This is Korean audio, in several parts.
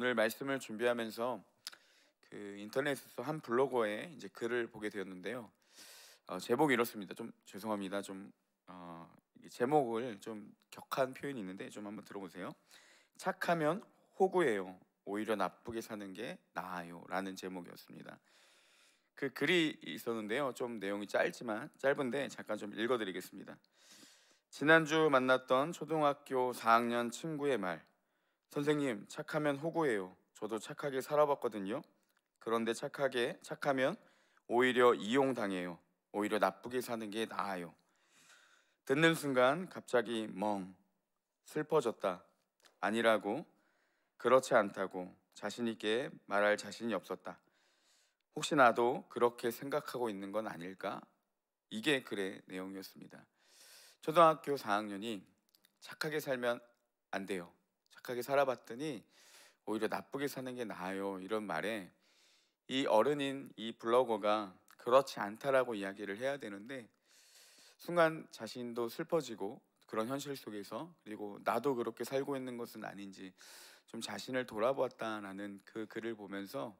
오늘 말씀을 준비하면서 그 인터넷에서 한 블로거에 이제 글을 보게 되었는데요. 제목이 이렇습니다. 좀 죄송합니다. 이 제목을 좀 격한 표현이 있는데 좀 한번 들어보세요. 착하면 호구예요. 오히려 나쁘게 사는 게 나아요라는 제목이었습니다. 그 글이 있었는데요. 좀 내용이 짧은데 잠깐 좀 읽어드리겠습니다. 지난주 만났던 초등학교 4학년 친구의 말. 선생님, 착하면 호구예요. 저도 착하게 살아봤거든요. 그런데 착하면 오히려 이용당해요. 오히려 나쁘게 사는 게 나아요. 듣는 순간 갑자기 슬퍼졌다. 아니라고, 그렇지 않다고 자신 있게 말할 자신이 없었다. 혹시 나도 그렇게 생각하고 있는 건 아닐까? 이게 글의 내용이었습니다. 초등학교 4학년이 착하게 살면 안 돼요. 착하게 살아봤더니 오히려 나쁘게 사는 게 나아요. 이런 말에 이 어른인 이 블로거가 그렇지 않다라고 이야기를 해야 되는데 순간 자신도 슬퍼지고 그런 현실 속에서 그리고 나도 그렇게 살고 있는 것은 아닌지 좀 자신을 돌아보았다라는 그 글을 보면서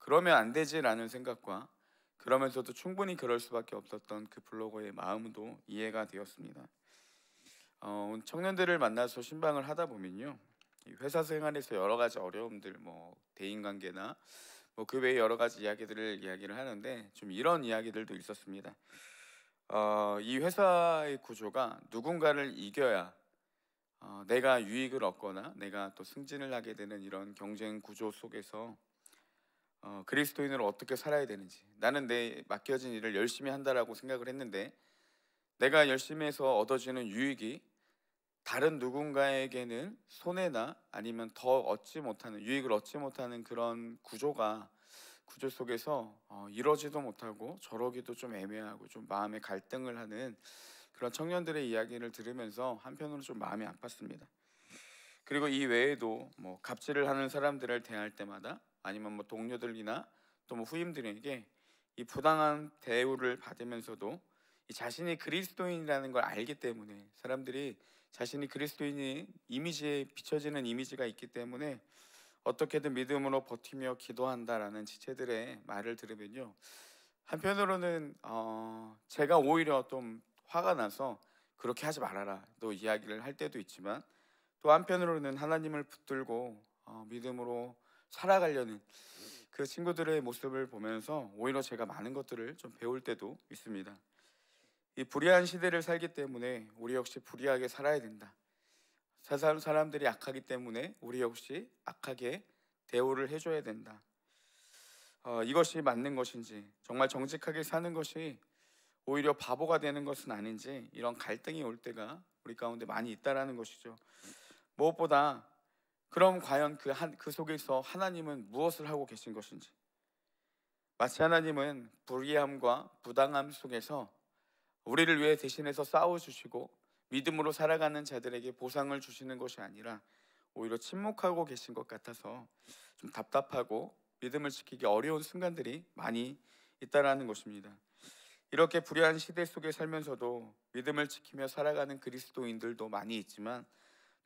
그러면 안 되지라는 생각과 그러면서도 충분히 그럴 수밖에 없었던 그 블로거의 마음도 이해가 되었습니다. 청년들을 만나서 신방을 하다 보면요, 이 회사 생활에서 여러 가지 어려움들, 대인 관계나 그 외에 여러 가지 이야기를 하는데 좀 이런 이야기들도 있었습니다. 이 회사의 구조가 누군가를 이겨야 내가 유익을 얻거나 내가 또 승진을 하게 되는 이런 경쟁 구조 속에서 그리스도인으로 어떻게 살아야 되는지, 나는 내 맡겨진 일을 열심히 한다라고 생각을 했는데 내가 열심히 해서 얻어지는 유익이 다른 누군가에게는 손해나 아니면 더 얻지 못하는 유익을 얻지 못하는 그런 구조 속에서 이러지도 못하고 저러기도 좀 애매하고 좀 마음의 갈등을 하는 그런 청년들의 이야기를 들으면서 한편으로 좀 마음이 아팠습니다. 그리고 이 외에도 갑질을 하는 사람들을 대할 때마다 아니면 동료들이나 또 후임들에게 이 부당한 대우를 받으면서도 이 자신이 그리스도인이라는 걸 알기 때문에 사람들이 자신이 그리스도인이 이미지에 비춰지는 이미지가 있기 때문에 어떻게든 믿음으로 버티며 기도한다라는 지체들의 말을 들으면요, 한편으로는 제가 오히려 좀 화가 나서 그렇게 하지 말아라 또 이야기를 할 때도 있지만 또 한편으로는 하나님을 붙들고 믿음으로 살아가려는 그 친구들의 모습을 보면서 오히려 제가 많은 것들을 좀 배울 때도 있습니다. 이 불의한 시대를 살기 때문에 우리 역시 불의하게 살아야 된다. 세상 사람들이 악하기 때문에 우리 역시 악하게 대우를 해줘야 된다. 이것이 맞는 것인지, 정말 정직하게 사는 것이 오히려 바보가 되는 것은 아닌지, 이런 갈등이 올 때가 우리 가운데 많이 있다라는 것이죠. 무엇보다 그럼 과연 그 속에서 하나님은 무엇을 하고 계신 것인지, 마치 하나님은 불의함과 부당함 속에서 우리를 위해 대신해서 싸워주시고 믿음으로 살아가는 자들에게 보상을 주시는 것이 아니라 오히려 침묵하고 계신 것 같아서 좀 답답하고 믿음을 지키기 어려운 순간들이 많이 있다라는 것입니다. 이렇게 불의한 시대 속에 살면서도 믿음을 지키며 살아가는 그리스도인들도 많이 있지만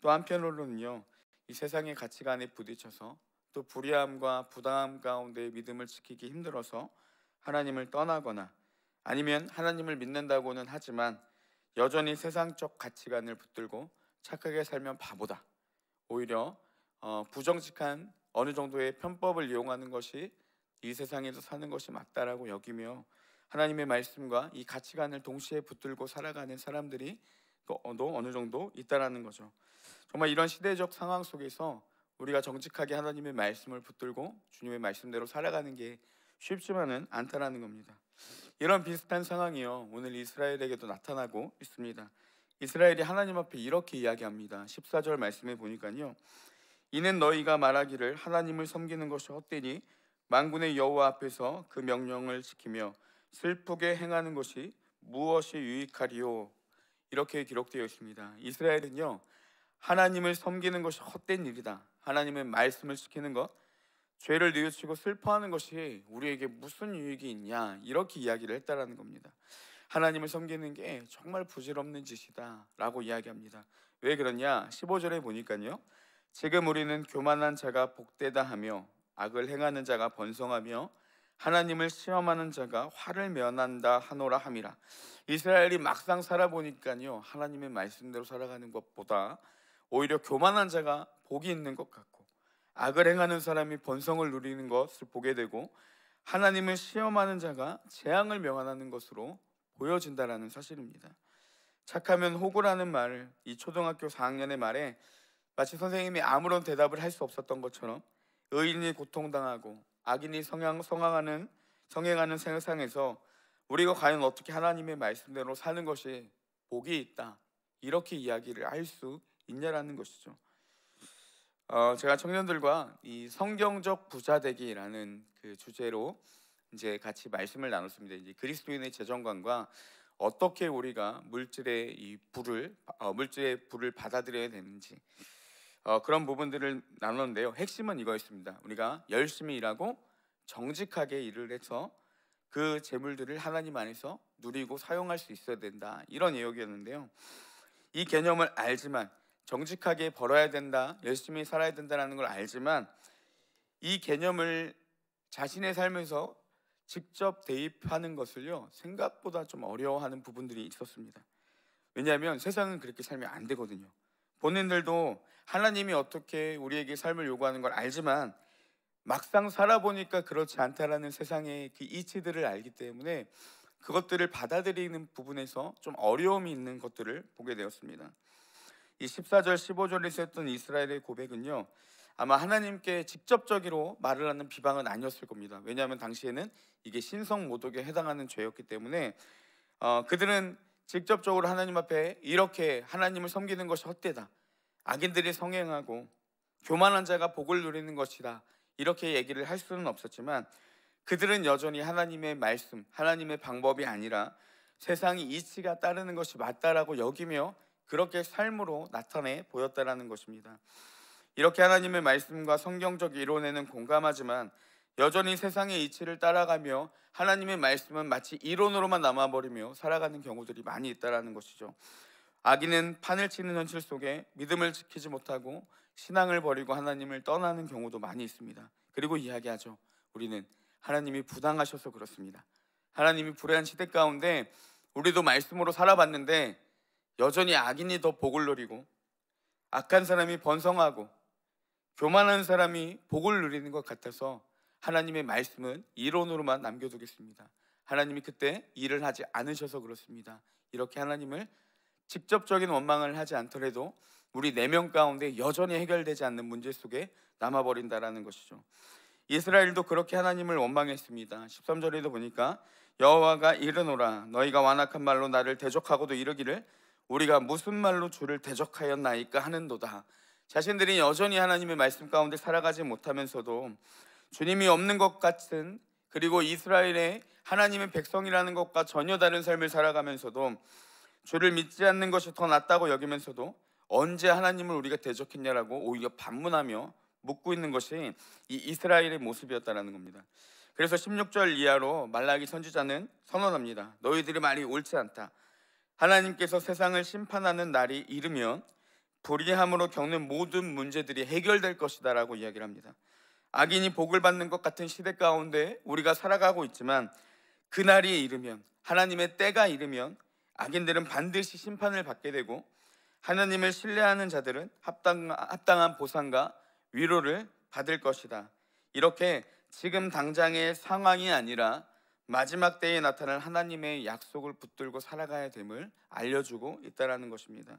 또 한편으로는요, 이 세상의 가치관에 부딪혀서 또 불의함과 부당함 가운데 믿음을 지키기 힘들어서 하나님을 떠나거나 아니면 하나님을 믿는다고는 하지만 여전히 세상적 가치관을 붙들고 착하게 살면 바보다, 오히려 부정직한 어느 정도의 편법을 이용하는 것이 이 세상에서 사는 것이 맞다라고 여기며 하나님의 말씀과 이 가치관을 동시에 붙들고 살아가는 사람들이 또 어느 정도 있다라는 거죠. 정말 이런 시대적 상황 속에서 우리가 정직하게 하나님의 말씀을 붙들고 주님의 말씀대로 살아가는 게 쉽지만은 않다라는 겁니다. 이런 비슷한 상황이요, 오늘 이스라엘에게도 나타나고 있습니다. 이스라엘이 하나님 앞에 이렇게 이야기합니다. 14절 말씀에 보니까요, 이는 너희가 말하기를 하나님을 섬기는 것이 헛되니 만군의 여호와 앞에서 그 명령을 지키며 슬프게 행하는 것이 무엇이 유익하리요. 이렇게 기록되어 있습니다. 이스라엘은요, 하나님을 섬기는 것이 헛된 일이다, 하나님의 말씀을 지키는 것, 죄를 뉘우치고 슬퍼하는 것이 우리에게 무슨 유익이 있냐, 이렇게 이야기를 했다라는 겁니다. 하나님을 섬기는 게 정말 부질없는 짓이다 라고 이야기합니다. 왜 그러냐, 15절에 보니까요, 지금 우리는 교만한 자가 복되다 하며 악을 행하는 자가 번성하며 하나님을 시험하는 자가 화를 면한다 하노라 함이라. 이스라엘이 막상 살아보니까요, 하나님의 말씀대로 살아가는 것보다 오히려 교만한 자가 복이 있는 것 같고, 악을 행하는 사람이 번성을 누리는 것을 보게 되고, 하나님을 시험하는 자가 재앙을 명하는 것으로 보여진다라는 사실입니다. 착하면 호구라는 말을 이 초등학교 4학년의 말에 마치 선생님이 아무런 대답을 할 수 없었던 것처럼, 의인이 고통당하고 악인이 성행하는 세상에서 우리가 과연 어떻게 하나님의 말씀대로 사는 것이 복이 있다, 이렇게 이야기를 할 수 있냐라는 것이죠. 제가 청년들과 이 성경적 부자되기라는 그 주제로 이제 같이 말씀을 나눴습니다. 이제 그리스도인의 재정관과 어떻게 우리가 물질의 불을 받아들여야 되는지, 그런 부분들을 나눴는데요. 핵심은 이거였습니다. 우리가 열심히 일하고 정직하게 일을 해서 그 재물들을 하나님 안에서 누리고 사용할 수 있어야 된다, 이런 내용이었는데요. 이 개념을 알지만, 정직하게 벌어야 된다, 열심히 살아야 된다는 걸 알지만, 이 개념을 자신의 삶에서 직접 대입하는 것을요, 생각보다 좀 어려워하는 부분들이 있었습니다. 왜냐하면 세상은 그렇게 살면 안 되거든요. 본인들도 하나님이 어떻게 우리에게 삶을 요구하는 걸 알지만 막상 살아보니까 그렇지 않다라는 세상의 그 이치들을 알기 때문에 그것들을 받아들이는 부분에서 좀 어려움이 있는 것들을 보게 되었습니다. 이 14절 15절에서 했던 이스라엘의 고백은요, 아마 하나님께 직접적으로 말을 하는 비방은 아니었을 겁니다. 왜냐하면 당시에는 이게 신성 모독에 해당하는 죄였기 때문에 그들은 직접적으로 하나님 앞에 이렇게 하나님을 섬기는 것이 헛되다, 악인들이 성행하고 교만한 자가 복을 누리는 것이다, 이렇게 얘기를 할 수는 없었지만, 그들은 여전히 하나님의 말씀, 하나님의 방법이 아니라 세상이 이치가 따르는 것이 맞다라고 여기며 그렇게 삶으로 나타내 보였다라는 것입니다. 이렇게 하나님의 말씀과 성경적 이론에는 공감하지만 여전히 세상의 이치를 따라가며 하나님의 말씀은 마치 이론으로만 남아버리며 살아가는 경우들이 많이 있다라는 것이죠. 악인은 판을 치는 현실 속에 믿음을 지키지 못하고 신앙을 버리고 하나님을 떠나는 경우도 많이 있습니다. 그리고 이야기하죠. 우리는 하나님이 부당하셔서 그렇습니다. 하나님이 불의한 시대 가운데 우리도 말씀으로 살아봤는데 여전히 악인이 더 복을 누리고 악한 사람이 번성하고 교만한 사람이 복을 누리는 것 같아서 하나님의 말씀은 이론으로만 남겨두겠습니다. 하나님이 그때 일을 하지 않으셔서 그렇습니다. 이렇게 하나님을 직접적인 원망을 하지 않더라도 우리 내면 가운데 여전히 해결되지 않는 문제 속에 남아버린다라는 것이죠. 이스라엘도 그렇게 하나님을 원망했습니다. 13절에도 보니까 여호와가 이르노라, 너희가 완악한 말로 나를 대적하고도 이르기를 우리가 무슨 말로 주를 대적하였나이까 하는도다. 자신들이 여전히 하나님의 말씀 가운데 살아가지 못하면서도 주님이 없는 것 같은, 그리고 이스라엘의 하나님의 백성이라는 것과 전혀 다른 삶을 살아가면서도 주를 믿지 않는 것이 더 낫다고 여기면서도 언제 하나님을 우리가 대적했냐라고 오히려 반문하며 묻고 있는 것이 이 이스라엘의 모습이었다는 겁니다. 그래서 16절 이하로 말라기 선지자는 선언합니다. 너희들의 말이 옳지 않다. 하나님께서 세상을 심판하는 날이 이르면 불의함으로 겪는 모든 문제들이 해결될 것이다 라고 이야기를 합니다. 악인이 복을 받는 것 같은 시대 가운데 우리가 살아가고 있지만 그날이 이르면, 하나님의 때가 이르면 악인들은 반드시 심판을 받게 되고 하나님을 신뢰하는 자들은 합당한 보상과 위로를 받을 것이다. 이렇게 지금 당장의 상황이 아니라 마지막 때에 나타날 하나님의 약속을 붙들고 살아가야 됨을 알려주고 있다는 것입니다.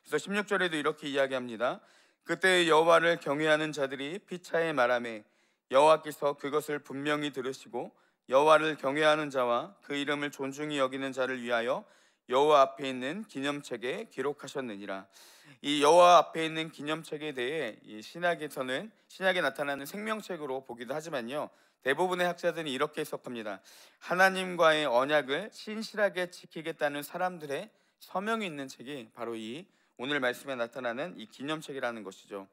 그래서 16절에도 이렇게 이야기합니다. 그때 여호와를 경외하는 자들이 피차에 말하매 여호와께서 그것을 분명히 들으시고 여호와를 경외하는 자와 그 이름을 존중히 여기는 자를 위하여 여호와 앞에 있는 기념책에 기록하셨느니라. 이 여호와 앞에 있는 기념책에 대해 이 신약에서는 신약에 나타나는 생명책으로 보기도 하지만요, 대부분의 학자들이 이렇게 해석합니다. 하나님과의 언약을 신실하게 지키겠다는 사람들의 서명이 있는 책이 바로 이 오늘 말씀에 나타나는 이 기념책이라는 것이죠.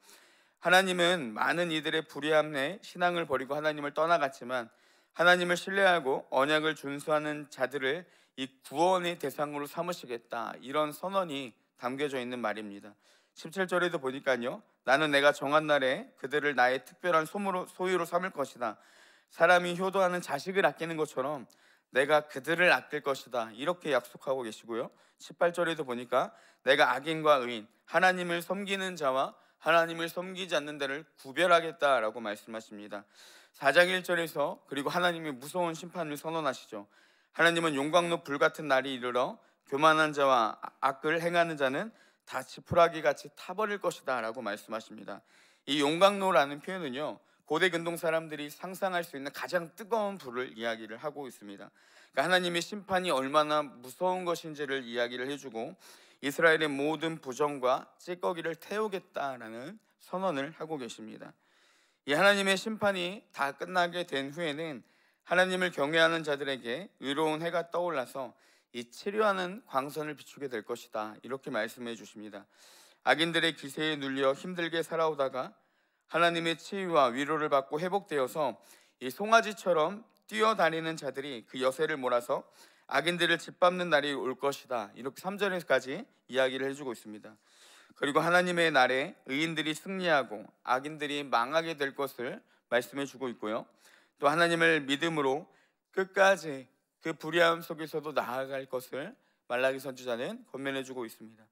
하나님은 많은 이들의 불의함에 신앙을 버리고 하나님을 떠나갔지만 하나님을 신뢰하고 언약을 준수하는 자들을 이 구원의 대상으로 삼으시겠다, 이런 선언이 담겨져 있는 말입니다. 17절에도 보니까요. 나는 내가 정한 날에 그들을 나의 특별한 소유로 삼을 것이다. 사람이 효도하는 자식을 아끼는 것처럼 내가 그들을 아낄 것이다. 이렇게 약속하고 계시고요. 18절에도 보니까 내가 악인과 의인, 하나님을 섬기는 자와 하나님을 섬기지 않는 자를 구별하겠다라고 말씀하십니다. 4장 1절에서 그리고 하나님이 무서운 심판을 선언하시죠. 하나님은 용광로 불같은 날이 이르러 교만한 자와 악을 행하는 자는 다 지푸라기 같이 타버릴 것이다 라고 말씀하십니다. 이 용광로라는 표현은요, 고대 근동 사람들이 상상할 수 있는 가장 뜨거운 불을 이야기를 하고 있습니다. 그러니까 하나님의 심판이 얼마나 무서운 것인지를 이야기를 해주고 이스라엘의 모든 부정과 찌꺼기를 태우겠다라는 선언을 하고 계십니다. 이 하나님의 심판이 다 끝나게 된 후에는 하나님을 경외하는 자들에게 의로운 해가 떠올라서 이 치료하는 광선을 비추게 될 것이다, 이렇게 말씀해 주십니다. 악인들의 기세에 눌려 힘들게 살아오다가 하나님의 치유와 위로를 받고 회복되어서 이 송아지처럼 뛰어다니는 자들이 그 여세를 몰아서 악인들을 짓밟는 날이 올 것이다, 이렇게 3절에까지 이야기를 해주고 있습니다. 그리고 하나님의 날에 의인들이 승리하고 악인들이 망하게 될 것을 말씀해 주고 있고요. 또 하나님을 믿음으로 끝까지 그 불의함 속에서도 나아갈 것을 말라기 선지자는 권면해 주고 있습니다.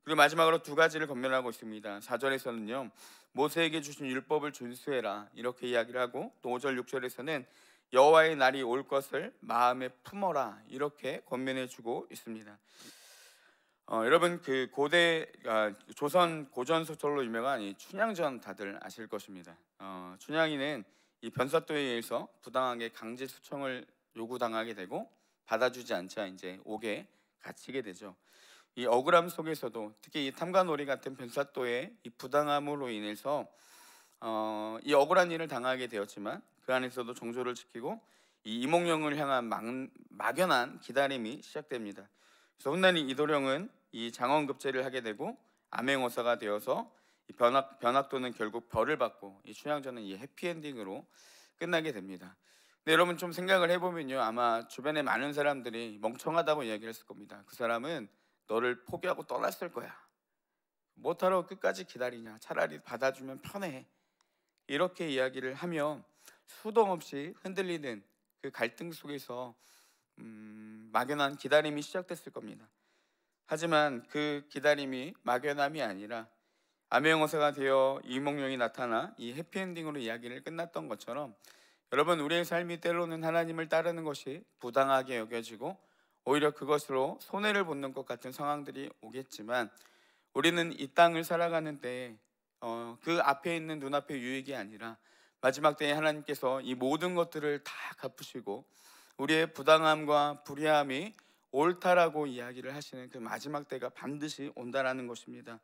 그리고 마지막으로 두 가지를 권면하고 있습니다. 4절에서는요, 모세에게 주신 율법을 준수해라, 이렇게 이야기를 하고, 또 5절 6절에서는 여호와의 날이 올 것을 마음에 품어라, 이렇게 권면해 주고 있습니다. 여러분, 그 조선 고전 소설로 유명한 이 춘향전 다들 아실 것입니다. 춘향이는 이 변사또에 의해서 부당하게 강제 수청을 요구당하게 되고 받아주지 않자 이제 옥에 갇히게 되죠. 이 억울함 속에서도 특히 이 탐관오리 같은 변사또의 이 부당함으로 인해서 이 억울한 일을 당하게 되었지만 그 안에서도 정조를 지키고 이 이몽룡을 향한 막연한 기다림이 시작됩니다. 그래서 혼난 이도령은 이 장원급제를 하게 되고 암행어사가 되어서 이 변학도는 결국 벌을 받고 이 춘향전은 이 해피엔딩으로 끝나게 됩니다. 근데 여러분 좀 생각을 해보면요, 아마 주변에 많은 사람들이 멍청하다고 이야기를 했을 겁니다. 그 사람은 너를 포기하고 떠났을 거야. 뭐하러 끝까지 기다리냐, 차라리 받아주면 편해, 이렇게 이야기를 하며 수도 없이 흔들리는 그 갈등 속에서 막연한 기다림이 시작됐을 겁니다. 하지만 그 기다림이 막연함이 아니라 암행어사가 되어 이몽룡이 나타나 이 해피엔딩으로 이야기를 끝났던 것처럼 여러분, 우리의 삶이 때로는 하나님을 따르는 것이 부당하게 여겨지고 오히려 그것으로 손해를 보는 것 같은 상황들이 오겠지만 우리는 이 땅을 살아가는 때 그 앞에 있는 눈앞의 유익이 아니라 마지막 때에 하나님께서 이 모든 것들을 다 갚으시고 우리의 부당함과 불의함이 옳다라고 이야기를 하시는 그 마지막 때가 반드시 온다라는 것입니다.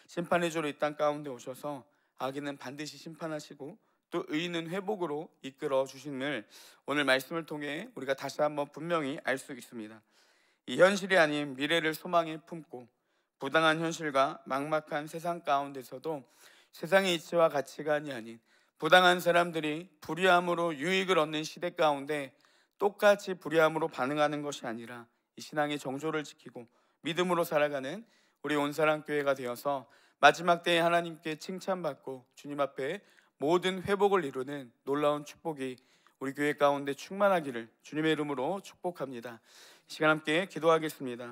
심판의 주로 이 땅 가운데 오셔서 악인은 반드시 심판하시고 또 의인은 회복으로 이끌어 주심을 오늘 말씀을 통해 우리가 다시 한번 분명히 알 수 있습니다. 이 현실이 아닌 미래를 소망에 품고 부당한 현실과 막막한 세상 가운데서도 세상의 이치와 가치관이 아닌 부당한 사람들이 불의함으로 유익을 얻는 시대 가운데 똑같이 불의함으로 반응하는 것이 아니라 이 신앙의 정조를 지키고 믿음으로 살아가는 우리 온사랑교회가 되어서 마지막 때에 하나님께 칭찬받고 주님 앞에 모든 회복을 이루는 놀라운 축복이 우리 교회 가운데 충만하기를 주님의 이름으로 축복합니다. 이 시간 함께 기도하겠습니다.